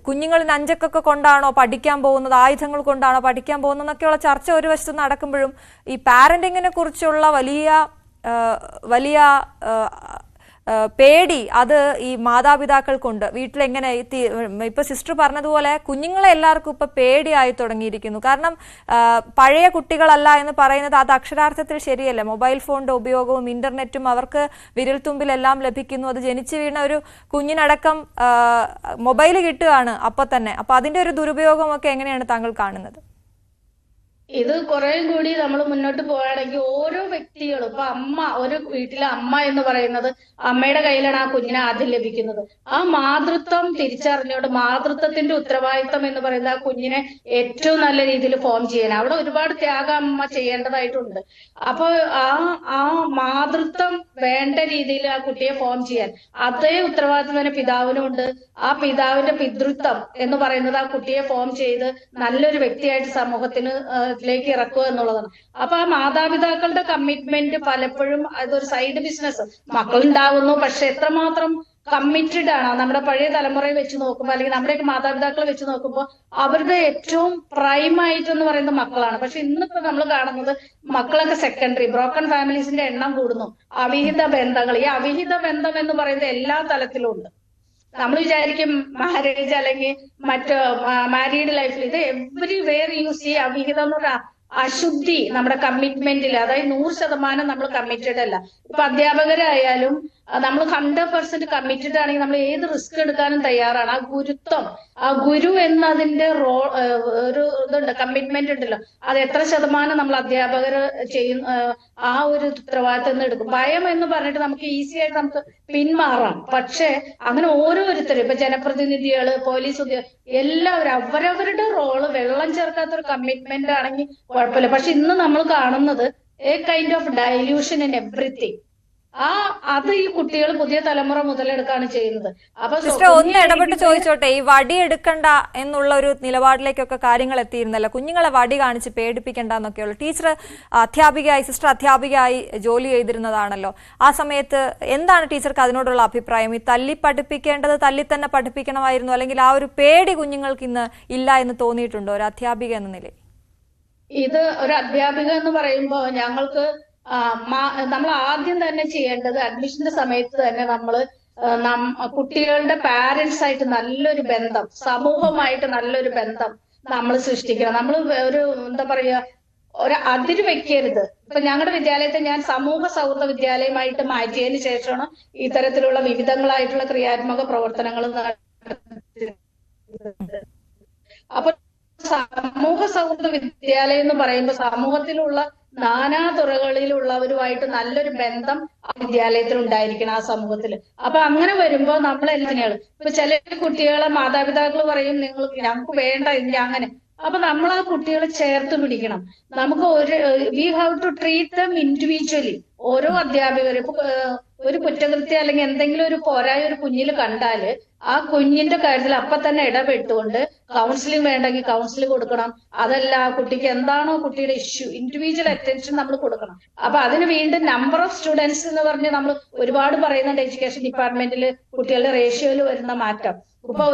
A: കുഞ്ഞുങ്ങൾ നഞ്ചക്കൊക്കെ കൊണ്ടാണോ പഠിക്കാൻ പോകുന്നത്, ആയുധങ്ങൾ കൊണ്ടാണോ പഠിക്കാൻ പോകുന്നത് എന്നൊക്കെയുള്ള ചർച്ച ഒരു വശത്ത് നടക്കുമ്പോഴും ഈ പാരന്റിങ്ങിനെ കുറിച്ചുള്ള വലിയ പേടി അത് ഈ മാതാപിതാക്കൾക്കുണ്ട്. വീട്ടിലെങ്ങനെ ഇപ്പൊ സിസ്റ്റർ പറഞ്ഞതുപോലെ കുഞ്ഞുങ്ങളെ എല്ലാവർക്കും ഇപ്പൊ പേടിയായി തുടങ്ങിയിരിക്കുന്നു. കാരണം പഴയ കുട്ടികളല്ല എന്ന് പറയുന്നത് അത് അക്ഷരാർത്ഥത്തിൽ ശരിയല്ല. മൊബൈൽ ഫോണിന്റെ ഉപയോഗവും ഇന്റർനെറ്റും അവർക്ക് വിരൽത്തുമ്പിലെല്ലാം ലഭിക്കുന്നു. അത് ജനിച്ചു വീണ ഒരു കുഞ്ഞിനടക്കം മൊബൈൽ കിട്ടുകയാണ് അപ്പൊ തന്നെ. അപ്പൊ അതിന്റെ ഒരു ദുരുപയോഗമൊക്കെ എങ്ങനെയാണ് താങ്കൾ കാണുന്നത്?
B: ഇത് കുറെ കൂടി നമ്മൾ മുന്നോട്ട് പോവുകയാണെങ്കിൽ ഓരോ വ്യക്തികളും, ഇപ്പൊ ഒരു വീട്ടിലെ അമ്മ എന്ന് പറയുന്നത് അമ്മയുടെ കയ്യിലാണ് ആ കുഞ്ഞിനെ ആദ്യം ലഭിക്കുന്നത്. ആ മാതൃത്വം തിരിച്ചറിഞ്ഞുകൊണ്ട് മാതൃത്വത്തിന്റെ ഉത്തരവാദിത്വം എന്ന് പറയുന്നത് ആ കുഞ്ഞിനെ ഏറ്റവും നല്ല രീതിയിൽ ഫോം ചെയ്യാൻ അവിടെ ഒരുപാട് ത്യാഗം അമ്മ ചെയ്യേണ്ടതായിട്ടുണ്ട്. അപ്പൊ ആ മാതൃത്വം വേണ്ട രീതിയിൽ ആ കുട്ടിയെ ഫോം ചെയ്യാൻ അതേ ഉത്തരവാദിത്വം തന്നെ പിതാവിനുണ്ട്. ആ പിതാവിന്റെ പിതൃത്വം എന്ന് പറയുന്നത് ആ കുട്ടിയെ ഫോം ചെയ്ത് നല്ലൊരു വ്യക്തിയായിട്ട് സമൂഹത്തിന് ലേക്ക് ഇറക്കുക എന്നുള്ളതാണ്. അപ്പൊ ആ മാതാപിതാക്കളുടെ കമ്മിറ്റ്മെന്റ് പലപ്പോഴും അതൊരു സൈഡ് ബിസിനസ്. മക്കളുണ്ടാവുന്നു, പക്ഷെ എത്രമാത്രം കമ്മിറ്റഡ് ആണ് നമ്മുടെ പഴയ തലമുറയെ വെച്ച് നോക്കുമ്പോൾ, അല്ലെങ്കിൽ നമ്മുടെയൊക്കെ മാതാപിതാക്കളെ വെച്ച് നോക്കുമ്പോൾ അവരുടെ ഏറ്റവും പ്രൈം ആയിട്ടെന്ന് പറയുന്നത് മക്കളാണ്. പക്ഷെ ഇന്നിപ്പോ നമ്മൾ കാണുന്നത് മക്കളൊക്കെ സെക്കൻഡറി, ബ്രോക്കൺ ഫാമിലീസിന്റെ എണ്ണം കൂടുന്നു. അവിഹിത ബന്ധങ്ങൾ, ഈ അവിഹിത ബന്ധം എന്ന് പറയുന്നത് എല്ലാ തലത്തിലും ഉണ്ട്. നമ്മൾ വിചാരിക്കും മാരേജ് അല്ലെങ്കിൽ മറ്റ് മാരീഡ് ലൈഫിൽ ഇത് എവരിവെയർ യൂസ് ഈ അവിഹിതം എന്ന് പറഞ്ഞ അശുദ്ധി നമ്മുടെ കമ്മിറ്റ്മെന്റിൽ, അതായത് 100% നമ്മൾ കമ്മിറ്റഡ് അല്ല. ഇപ്പൊ അധ്യാപകരായാലും നമ്മൾ 100% കമ്മിറ്റഡ് ആണെങ്കിൽ നമ്മൾ ഏത് റിസ്ക് എടുക്കാനും തയ്യാറാണ്. ആ ഗുരുത്വം, ആ ഗുരു എന്നതിന്റെ ഒരു ഇതുണ്ട്, കമ്മിറ്റ്മെന്റ് ഉണ്ടല്ലോ, അത് എത്ര ശതമാനം നമ്മൾ അധ്യാപകർ ചെയ്യുന്ന ആ ഒരു ഉത്തരവാദിത്തം എടുക്കും. ഭയം എന്ന് പറഞ്ഞിട്ട് നമുക്ക് ഈസി ആയിട്ട് നമുക്ക് പിന്മാറാം. പക്ഷെ അങ്ങനെ ഓരോരുത്തരും, ഇപ്പൊ ജനപ്രതിനിധികള്, പോലീസ് എല്ലാവരും അവരവരുടെ റോള് വെള്ളം ചേർക്കാത്തൊരു കമ്മിറ്റ്മെന്റ് ആണെങ്കിൽ കുഴപ്പമില്ല. പക്ഷെ ഇന്ന് നമ്മൾ കാണുന്നത് A kind of dilution in everything. അത് ഈ കുട്ടികൾ പുതിയ തലമുറ മുതലെടുക്കാണ് ചെയ്യുന്നത്. അപ്പൊ
A: സിസ്റ്റർ, ഒന്ന് ഇടപെട്ട് ചോദിച്ചോട്ടെ, ഈ വടി എടുക്കണ്ട എന്നുള്ള ഒരു നിലപാടിലേക്കൊക്കെ കാര്യങ്ങൾ എത്തിയിരുന്നല്ലോ. കുഞ്ഞുങ്ങളെ വടി കാണിച്ച് പേടിപ്പിക്കണ്ട എന്നൊക്കെയുള്ള. സിസ്റ്റർ അധ്യാപികയായി ജോലി ചെയ്തിരുന്നതാണല്ലോ. ആ സമയത്ത് എന്താണ് ടീച്ചർക്ക് അതിനോടുള്ള അഭിപ്രായം? ഈ തല്ലി പഠിപ്പിക്കേണ്ടത് തല്ലി തന്നെ പഠിപ്പിക്കണമായിരുന്നു, അല്ലെങ്കിൽ ആ ഒരു പേടി കുഞ്ഞുങ്ങൾക്ക് ഇന്ന് ഇല്ല എന്ന് തോന്നിയിട്ടുണ്ടോ ഒരു അധ്യാപിക എന്ന നിലയിൽ?
B: ഇത് ഒരു അധ്യാപിക എന്ന് പറയുമ്പോൾ ഞങ്ങൾക്ക് നമ്മൾ ആദ്യം തന്നെ ചെയ്യേണ്ടത് അഡ്മിഷന്റെ സമയത്ത് തന്നെ നമ്മൾ കുട്ടികളുടെ പാരന്റ്സ് ആയിട്ട് നല്ലൊരു ബന്ധം, സമൂഹമായിട്ട് നല്ലൊരു ബന്ധം നമ്മൾ സൃഷ്ടിക്കണം. നമ്മൾ ഒരു എന്താ പറയാ, ഒരു അതിര് വെക്കരുത്. ഇപ്പൊ ഞങ്ങളുടെ വിദ്യാലയത്തെ ഞാൻ സമൂഹ സൗഹൃദ വിദ്യാലയമായിട്ട് മാറ്റിയതിന് ശേഷമാണ് ഇത്തരത്തിലുള്ള വിവിധങ്ങളായിട്ടുള്ള ക്രിയാത്മക പ്രവർത്തനങ്ങൾ അപ്പൊ സമൂഹ സൗഹൃദ വിദ്യാലയം എന്ന് പറയുമ്പോൾ സമൂഹത്തിലുള്ള നാനാ തുറകളിലുള്ളവരുമായിട്ട് നല്ലൊരു ബന്ധം ആ വിദ്യാലയത്തിൽ ഉണ്ടായിരിക്കണം, ആ സമൂഹത്തിൽ. അപ്പൊ അങ്ങനെ വരുമ്പോ നമ്മൾ എല്ലാത്തിനും ഇപ്പൊ ചില കുട്ടികളെ മാതാപിതാക്കൾ പറയും ഞങ്ങൾക്ക് വേണ്ട അങ്ങനെ. അപ്പൊ നമ്മൾ ആ കുട്ടികളെ ചേർത്ത് പിടിക്കണം. നമുക്ക് we have to treat them individually. ഓരോ അധ്യാപകരും ഇപ്പൊ ഒരു കുറ്റകൃത്യം അല്ലെങ്കിൽ എന്തെങ്കിലും ഒരു പോരായ ഒരു കുഞ്ഞിൽ കണ്ടാല് ആ കുഞ്ഞിന്റെ കാര്യത്തിൽ അപ്പൊ തന്നെ ഇടപെട്ടുകൊണ്ട് കൗൺസിലിംഗ് വേണ്ടെങ്കിൽ കൗൺസിലിംഗ് കൊടുക്കണം. അതല്ല കുട്ടിക്ക് എന്താണോ കുട്ടിയുടെ ഇഷ്യൂ ഇൻഡിവിജ്വൽ അറ്റൻഷൻ നമ്മൾ കൊടുക്കണം. അപ്പൊ അതിന് വീണ്ടും നമ്പർ ഓഫ് സ്റ്റുഡൻസ് എന്ന് പറഞ്ഞ് നമ്മൾ ഒരുപാട് പറയുന്നുണ്ട് എഡ്യൂക്കേഷൻ ഡിപ്പാർട്ട്മെന്റിൽ കുട്ടികളുടെ റേഷ്യോയിൽ വരുന്ന മാറ്റം. ഇപ്പൊ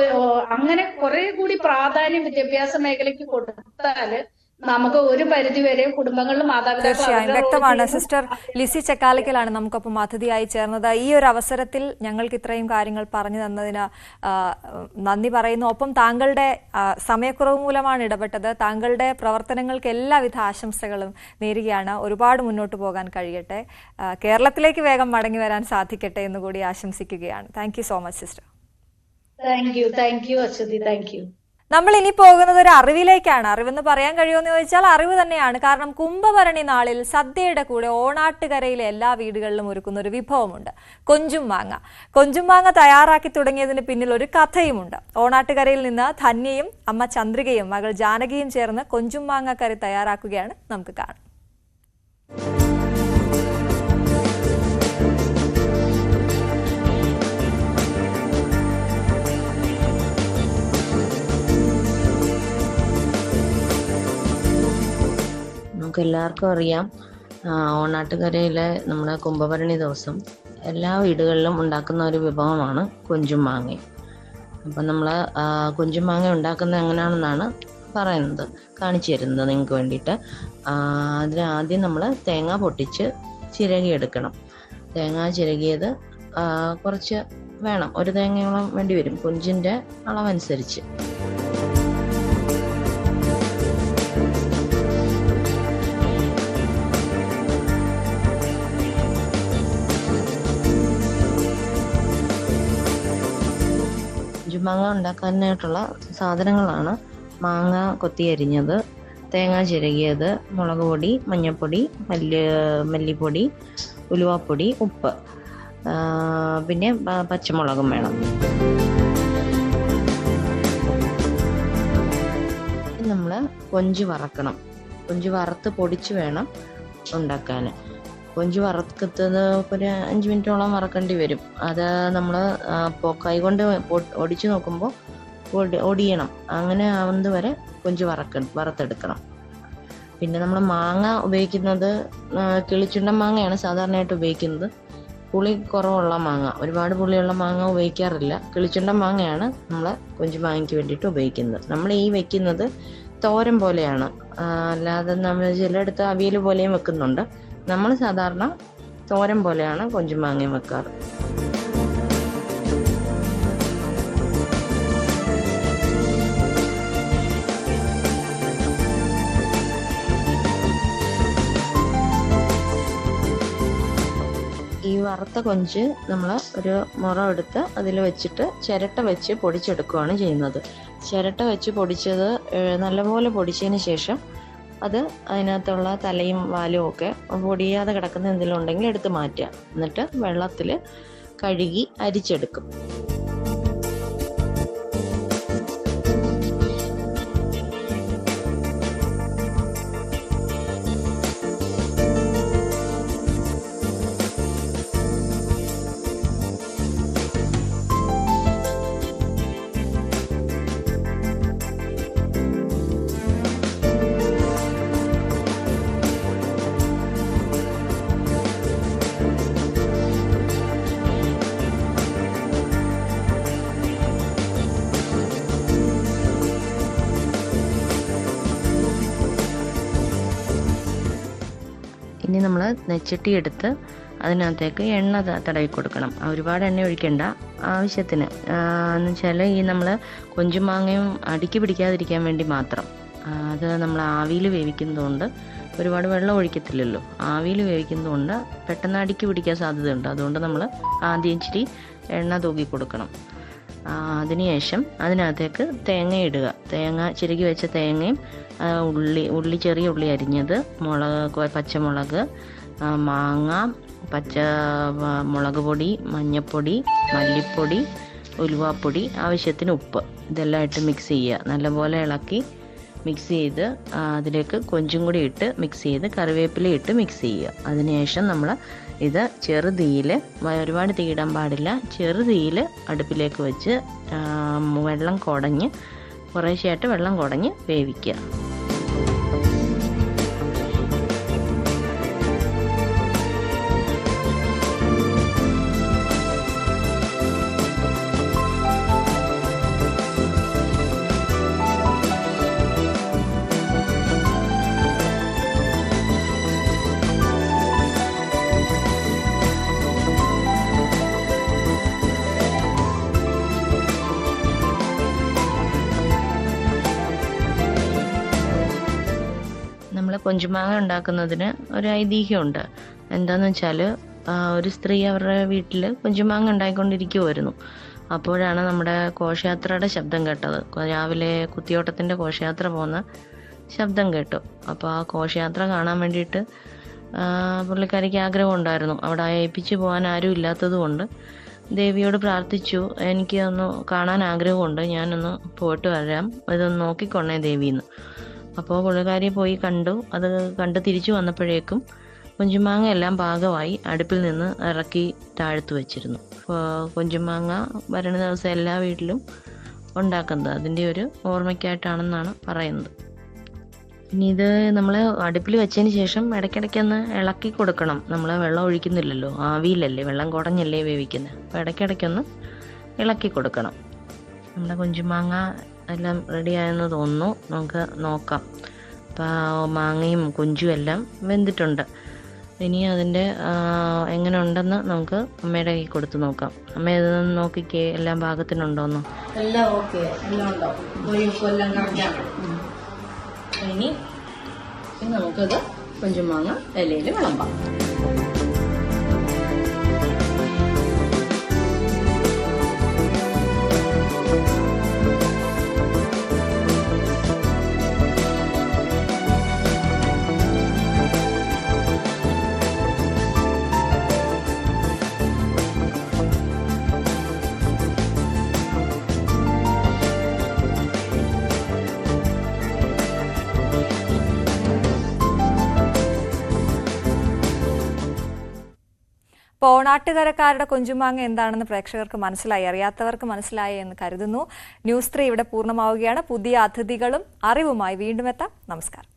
B: അങ്ങനെ കുറെ കൂടി പ്രാധാന്യം വിദ്യാഭ്യാസ മേഖലയ്ക്ക് കൊടുത്താല് നമുക്ക് ഒരു പരിധിവരെ കുടുംബങ്ങളിലും
A: തീർച്ചയായും വ്യക്തമാണ്.
B: മാതാപിതാക്കൾ
A: സിസ്റ്റർ ലിസി ചക്കാലക്കലാണ് നമുക്കൊപ്പം അതിഥിയായി ചേർന്നത്. ഈ ഒരു അവസരത്തിൽ ഞങ്ങൾക്ക് ഇത്രയും കാര്യങ്ങൾ പറഞ്ഞു തന്നതിന് നന്ദി പറയുന്നു. ഒപ്പം താങ്കളുടെ സമയക്കുറവ് മൂലമാണ് ഇടപെട്ടത്. താങ്കളുടെ പ്രവർത്തനങ്ങൾക്ക് എല്ലാവിധ ആശംസകളും നേരുകയാണ്. ഒരുപാട് മുന്നോട്ട് പോകാൻ കഴിയട്ടെ, കേരളത്തിലേക്ക് വേഗം മടങ്ങി വരാൻ സാധിക്കട്ടെ എന്നുകൂടി ആശംസിക്കുകയാണ്. Thank you so much sister.
B: Thank you Aswathi, thank you.
A: നമ്മൾ ഇനി പോകുന്നത് ഒരു അറിവിലേക്കാണ്. അറിവെന്ന് പറയാൻ കഴിയുമെന്ന് ചോദിച്ചാൽ അറിവ് തന്നെയാണ്. കാരണം കുംഭഭരണി നാളിൽ സദ്യയുടെ കൂടെ ഓണാട്ടുകരയിലെ എല്ലാ വീടുകളിലും ഒരുക്കുന്ന ഒരു വിഭവമുണ്ട്, കൊഞ്ചും മാങ്ങ. കൊഞ്ചും മാങ്ങ തയ്യാറാക്കി തുടങ്ങിയതിന് പിന്നിൽ ഒരു കഥയുമുണ്ട്. ഓണാട്ടുകരയിൽ നിന്ന് ധന്യയും അമ്മ ചന്ദ്രികയും മകൾ ജാനകിയും ചേർന്ന് കൊഞ്ചും മാങ്ങ കറി തയ്യാറാക്കുകയാണ്. നമുക്ക് കാണാം.
C: നമുക്ക് എല്ലാവർക്കും അറിയാം, ഓണാട്ടുകരയിലെ നമ്മുടെ കുംഭഭരണി ദിവസം എല്ലാ വീടുകളിലും ഉണ്ടാക്കുന്ന ഒരു വിഭവമാണ് കൊഞ്ചും മാങ്ങയും. അപ്പം നമ്മൾ കൊഞ്ചും മാങ്ങ ഉണ്ടാക്കുന്നത് എങ്ങനെയാണെന്നാണ് കാണിച്ചു തരുന്നത് നിങ്ങൾക്ക് വേണ്ടിയിട്ട്. അതിന് ആദ്യം നമ്മൾ തേങ്ങ പൊട്ടിച്ച് ചിരകിയെടുക്കണം. തേങ്ങ ചിരകിയത് കുറച്ച് വേണം, ഒരു തേങ്ങയോളം വേണ്ടി വരും കൊഞ്ചിൻ്റെ അളവനുസരിച്ച്. മാങ്ങ ഉണ്ടാക്കാനായിട്ടുള്ള സാധനങ്ങളാണ് മാങ്ങ കൊത്തി അരിഞ്ഞത്, തേങ്ങ ചിരകിയത്, മുളക് പൊടി, മഞ്ഞൾപ്പൊടി, മല്ലിപ്പൊടി, ഉലുവാപ്പൊടി, ഉപ്പ്, പിന്നെ പച്ചമുളകും വേണം. നമ്മൾ കൊഞ്ച് വറക്കണം. കൊഞ്ച് വറുത്ത് പൊടിച്ച് വേണം ഉണ്ടാക്കാൻ. കൊഞ്ച് വറുക്കത്തത് ഒരു 5 മിനിറ്റോളം വറക്കേണ്ടി വരും. അത് നമ്മൾ കൈകൊണ്ട് ഒടിച്ചു നോക്കുമ്പോൾ ഒടിയണം. അങ്ങനെ ആവുന്നത് വരെ കൊഞ്ച് വറുത്തെടുക്കണം. പിന്നെ നമ്മൾ മാങ്ങ ഉപയോഗിക്കുന്നത് കിളിച്ചുണ്ടൻ മാങ്ങയാണ് സാധാരണയായിട്ട് ഉപയോഗിക്കുന്നത്. പുളി കുറവുള്ള മാങ്ങ, ഒരുപാട് പുളിയുള്ള മാങ്ങ ഉപയോഗിക്കാറില്ല. കിളിച്ചുണ്ടൻ മാങ്ങയാണ് നമ്മൾ കൊഞ്ച് മാങ്ങയ്ക്ക് വേണ്ടിയിട്ട് ഉപയോഗിക്കുന്നത്. നമ്മൾ ഈ വെക്കുന്നത് തോരൻ പോലെയാണ്, അല്ലാതെ നമ്മൾ ചിലയിടത്ത് അവിയൽ പോലെയും വെക്കുന്നുണ്ട്. നമ്മൾ സാധാരണ തോരൻ പോലെയാണ് കൊഞ്ചും മാങ്ങയും വെക്കാറ്. ഈ വറുത്ത കൊഞ്ച് നമ്മൾ ഒരു മുറം എടുത്ത് അതിൽ വെച്ചിട്ട് ചിരട്ട വെച്ച് പൊടിച്ചെടുക്കുകയാണ് ചെയ്യുന്നത്. ചിരട്ട വെച്ച് പൊടിച്ചത് നല്ലപോലെ പൊടിച്ചതിന് ശേഷം അത് അതിനകത്തുള്ള തലയും വാലും ഒക്കെ പൊടിയാതെ കിടക്കുന്ന എന്തെങ്കിലും ഉണ്ടെങ്കിൽ എടുത്ത് മാറ്റുക. എന്നിട്ട് വെള്ളത്തിൽ കഴുകി അരിച്ചെടുക്കും. ഇനി നമ്മൾ നെച്ചട്ടി എടുത്ത് അതിനകത്തേക്ക് എണ്ണ തടവി കൊടുക്കണം. ഒരുപാട് എണ്ണ ഒഴിക്കണ്ട, ആവശ്യത്തിന്. എന്ന് വെച്ചാൽ ഈ നമ്മൾ കൊഞ്ചും മാങ്ങയും അടുക്കി പിടിക്കാതിരിക്കാൻ വേണ്ടി മാത്രം. അത് നമ്മൾ ആവിയിൽ വേവിക്കുന്നതുകൊണ്ട് ഒരുപാട് വെള്ളം ഒഴിക്കത്തില്ലല്ലോ. ആവിയിൽ വേവിക്കുന്നതുകൊണ്ട് പെട്ടെന്ന് അടുക്കി പിടിക്കാൻ സാധ്യതയുണ്ട്. അതുകൊണ്ട് നമ്മൾ ആദ്യം ഇച്ചിരി എണ്ണ തൂക്കി കൊടുക്കണം. അതിനുശേഷം അതിനകത്തേക്ക് തേങ്ങ ഇടുക. തേങ്ങ ചിരകി വെച്ച തേങ്ങയും ചെറിയ ഉള്ളി അരിഞ്ഞത്, പച്ചമുളക്, മാങ്ങ, മുളക് പൊടി, മഞ്ഞൾപ്പൊടി, മല്ലിപ്പൊടി, ഉലുവാപ്പൊടി, ആവശ്യത്തിന് ഉപ്പ്, ഇതെല്ലാം ഇട്ട് മിക്സ് ചെയ്യുക. നല്ലപോലെ ഇളക്കി മിക്സ് ചെയ്ത് അതിലേക്ക് കൊഞ്ചും കൂടി ഇട്ട് മിക്സ് ചെയ്ത് കറിവേപ്പില ഇട്ട് മിക്സ് ചെയ്യുക. അതിനുശേഷം നമ്മൾ ഇത് ചെറുതീയിൽ, ഒരുപാട് തീയിടാൻ പാടില്ല, ചെറുതീയിൽ അടുപ്പിലേക്ക് വെച്ച് വെള്ളം കുടഞ്ഞ് കുറേശ്ശെയായിട്ട് വെള്ളം കുടഞ്ഞ് വേവിക്കുക. നമ്മൾ കൊഞ്ചുമാങ്ങ ഉണ്ടാക്കുന്നതിന് ഒരു ഐതിഹ്യമുണ്ട്. എന്താന്ന് വെച്ചാൽ ഒരു സ്ത്രീ അവരുടെ വീട്ടിൽ കൊഞ്ചുമാങ്ങ ഉണ്ടായിക്കൊണ്ടിരിക്കുമായിരുന്നു. അപ്പോഴാണ് നമ്മുടെ ഘോഷയാത്രയുടെ ശബ്ദം കേട്ടത്. രാവിലെ കുത്തിയോട്ടത്തിൻ്റെ ഘോഷയാത്ര പോകുന്ന ശബ്ദം കേട്ടു. അപ്പോൾ ആ ഘോഷയാത്ര കാണാൻ വേണ്ടിയിട്ട് പുള്ളിക്കാരിക്ക് ആഗ്രഹം ഉണ്ടായിരുന്നു. അവിടെ ഏൽപ്പിച്ച് പോകാൻ ആരും ഇല്ലാത്തത് കൊണ്ട് ദേവിയോട് പ്രാർത്ഥിച്ചു, എനിക്ക് ഒന്ന് കാണാൻ ആഗ്രഹമുണ്ട്, ഞാനൊന്ന് പോയിട്ട് വരാം, ഇതൊന്ന് നോക്കിക്കൊണ്ടേ ദേവിന്ന്. അപ്പോൾ പുള്ളിക്കാരി പോയി കണ്ടു. അത് കണ്ട് തിരിച്ചു വന്നപ്പോഴേക്കും കൊഞ്ചുമാങ്ങ എല്ലാം പാകമായി അടുപ്പിൽ നിന്ന് ഇറക്കി താഴ്ത്തു വെച്ചിരുന്നു. കൊഞ്ചുമാങ്ങ ഭരണ ദിവസം എല്ലാ വീട്ടിലും ഉണ്ടാക്കുന്നത് അതിൻ്റെ ഒരു ഓർമ്മയ്ക്കായിട്ടാണെന്നാണ് പറയുന്നത്. ഇനി ഇത് നമ്മൾ അടുപ്പിൽ വെച്ചതിന് ശേഷം ഇടയ്ക്കിടയ്ക്കൊന്ന് ഇളക്കി കൊടുക്കണം. നമ്മൾ വെള്ളം ഒഴിക്കുന്നില്ലല്ലോ, ആവിയിലല്ലേ, വെള്ളം കുടഞ്ഞല്ലേ വേവിക്കുന്നത്. അപ്പോൾ ഇടയ്ക്കിടയ്ക്കൊന്ന് ഇളക്കി കൊടുക്കണം. നമ്മുടെ കൊഞ്ചുമാങ്ങ എല്ലാം റെഡിയായെന്ന് തോന്നുന്നു. നമുക്ക് നോക്കാം. അപ്പോൾ മാങ്ങയും കൊഞ്ചും എല്ലാം വെന്തിട്ടുണ്ട്. ഇനി അതിൻ്റെ എങ്ങനെ ഉണ്ടെന്ന് നമുക്ക് അമ്മയുടെ കൈ കൊടുത്ത് നോക്കാം. അമ്മ ഇതൊന്ന് നോക്കിക്കേ, എല്ലാം പാകത്തിനുണ്ടോന്നോ?
B: എല്ലാം ഓക്കെ, എല്ലാം ഉണ്ടോ? എല്ലാം കറക്റ്റാണ്.
C: ഇനി നമുക്കത് കൊഞ്ചുമാങ്ങ ഇലയിൽ വിളമ്പാം.
A: ഇപ്പോൾ ഓണാട്ടുകരക്കാരുടെ കൊഞ്ചുമാങ്ങ എന്താണെന്ന് പ്രേക്ഷകർക്ക് മനസ്സിലായി, അറിയാത്തവർക്ക് മനസ്സിലായി എന്ന് കരുതുന്നു. ന്യൂസ് 3 ഇവിടെ പൂർണ്ണമാവുകയാണ്. പുതിയ അതിഥികളും അറിവുമായി വീണ്ടും എത്താം. നമസ്കാരം.